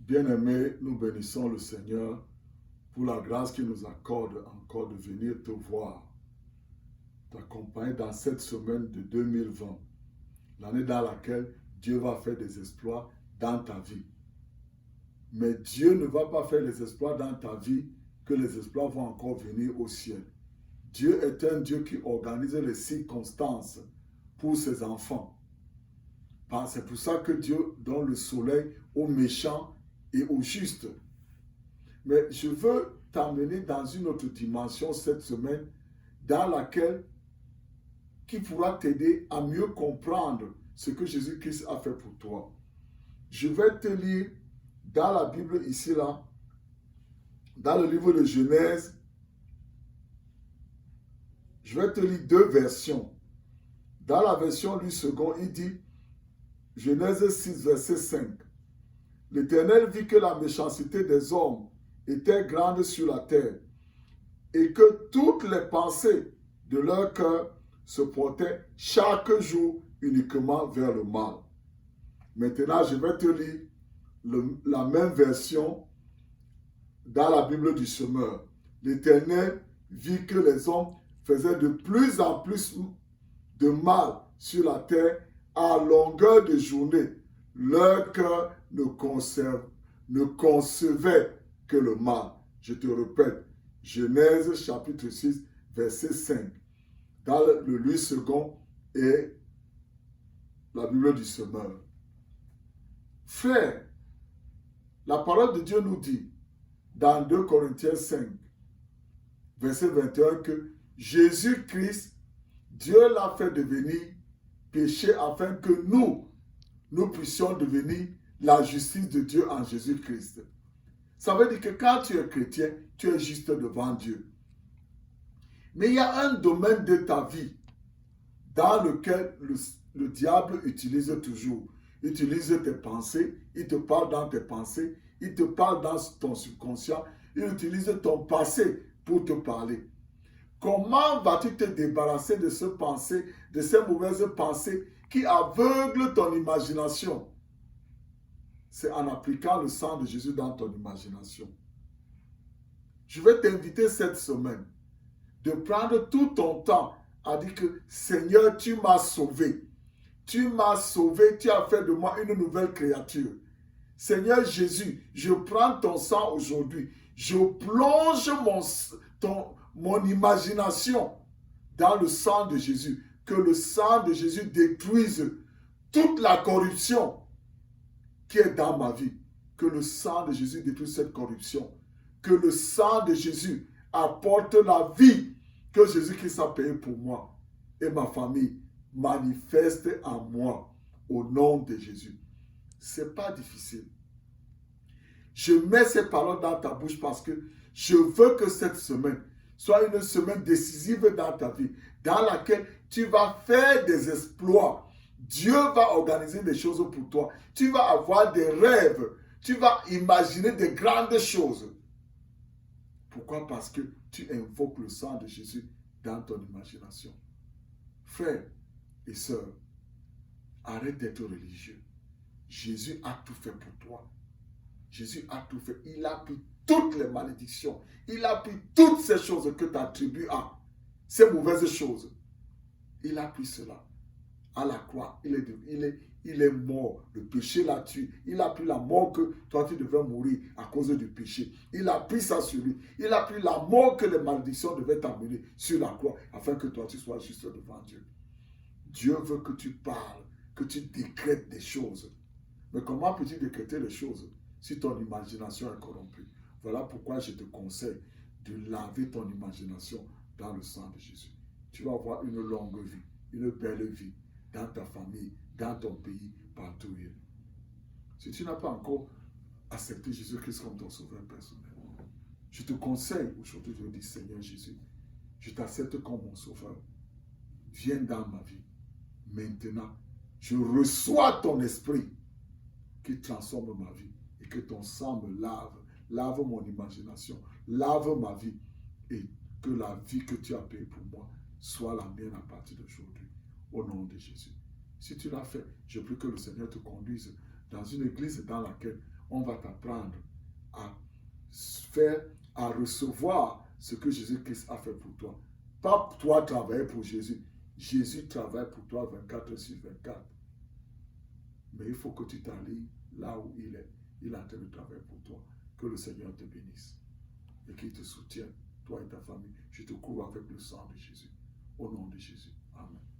Bien-aimés, nous bénissons le Seigneur pour la grâce qu'il nous accorde encore de venir te voir, t'accompagner dans cette semaine de 2020, l'année dans laquelle Dieu va faire des exploits dans ta vie. Mais Dieu ne va pas faire les exploits dans ta vie que les exploits vont encore venir au ciel. Dieu est un Dieu qui organise les circonstances pour ses enfants. C'est pour ça que Dieu donne le soleil aux méchants et aux justes. Mais je veux t'amener dans une autre dimension cette semaine dans laquelle qui pourra t'aider à mieux comprendre ce que Jésus-Christ a fait pour toi. Je vais te lire dans la Bible ici, là, dans le livre de Genèse, je vais te lire deux versions. Dans la version du second, il dit, Genèse 6, verset 5. L'Éternel vit que la méchanceté des hommes était grande sur la terre et que toutes les pensées de leur cœur se portaient chaque jour uniquement vers le mal. Maintenant, je vais te lire la même version dans la Bible du Semeur. L'Éternel vit que les hommes faisaient de plus en plus de mal sur la terre à longueur de journée. Leur cœur ne concevait que le mal. Je te répète, Genèse chapitre 6, verset 5. Dans le livre second et la Bible du Semeur. Frère, la parole de Dieu nous dit dans 2 Corinthiens 5, verset 21, que Jésus-Christ, Dieu l'a fait devenir péché afin que nous puissions devenir la justice de Dieu en Jésus-Christ. Ça veut dire que quand tu es chrétien, tu es juste devant Dieu. Mais il y a un domaine de ta vie dans lequel le diable utilise toujours. Il utilise tes pensées, il te parle dans tes pensées, il te parle dans ton subconscient, il utilise ton passé pour te parler. Comment vas-tu te débarrasser de ces mauvaises pensées qui aveuglent ton imagination? C'est en appliquant le sang de Jésus dans ton imagination. Je vais t'inviter cette semaine de prendre tout ton temps à dire que Seigneur, tu m'as sauvé. Tu m'as sauvé, tu as fait de moi une nouvelle créature. Seigneur Jésus, je prends ton sang aujourd'hui. Je plonge mon imagination dans le sang de Jésus. Que le sang de Jésus détruise toute la corruption qui est dans ma vie. Que le sang de Jésus détruise cette corruption. Que le sang de Jésus apporte la vie que Jésus-Christ a payé pour moi et ma famille. Manifeste en moi au nom de Jésus. Ce n'est pas difficile. Je mets ces paroles dans ta bouche parce que je veux que cette semaine soit une semaine décisive dans ta vie, dans laquelle tu vas faire des exploits. Dieu va organiser des choses pour toi. Tu vas avoir des rêves. Tu vas imaginer de grandes choses. Pourquoi? Parce que tu invoques le sang de Jésus dans ton imagination. Frère et sœurs, arrête d'être religieux. Jésus a tout fait pour toi. Jésus a tout fait. Il a pris toutes les malédictions. Il a pris toutes ces choses que tu attribues à ces mauvaises choses. Il a pris cela. À la croix, il est mort. Le péché l'a tué. Il a pris la mort que toi tu devais mourir à cause du péché. Il a pris ça sur lui. Il a pris la mort que les malédictions devaient t'amener sur la croix afin que toi tu sois juste devant Dieu. Dieu veut que tu parles, que tu décrètes des choses. Mais comment peux-tu décréter les choses si ton imagination est corrompue? Voilà pourquoi je te conseille de laver ton imagination dans le sang de Jésus. Tu vas avoir une longue vie, une belle vie dans ta famille, dans ton pays, partout. Si tu n'as pas encore accepté Jésus-Christ comme ton sauveur personnel, je te conseille aujourd'hui de dire, Seigneur Jésus, je t'accepte comme mon sauveur. Viens dans ma vie. Maintenant, je reçois ton esprit qui transforme ma vie et que ton sang me lave mon imagination, lave ma vie et que la vie que tu as payée pour moi soit la mienne à partir d'aujourd'hui, au nom de Jésus. Si tu l'as fait, je prie que le Seigneur te conduise dans une église dans laquelle on va t'apprendre à faire, à recevoir ce que Jésus-Christ a fait pour toi. Pas toi travailler pour Jésus. Jésus travaille pour toi 24/24. Mais il faut que tu t'alignes là où il est. Il est en train de travailler pour toi. Que le Seigneur te bénisse et qu'il te soutienne, toi et ta famille. Je te couvre avec le sang de Jésus. Au nom de Jésus. Amen.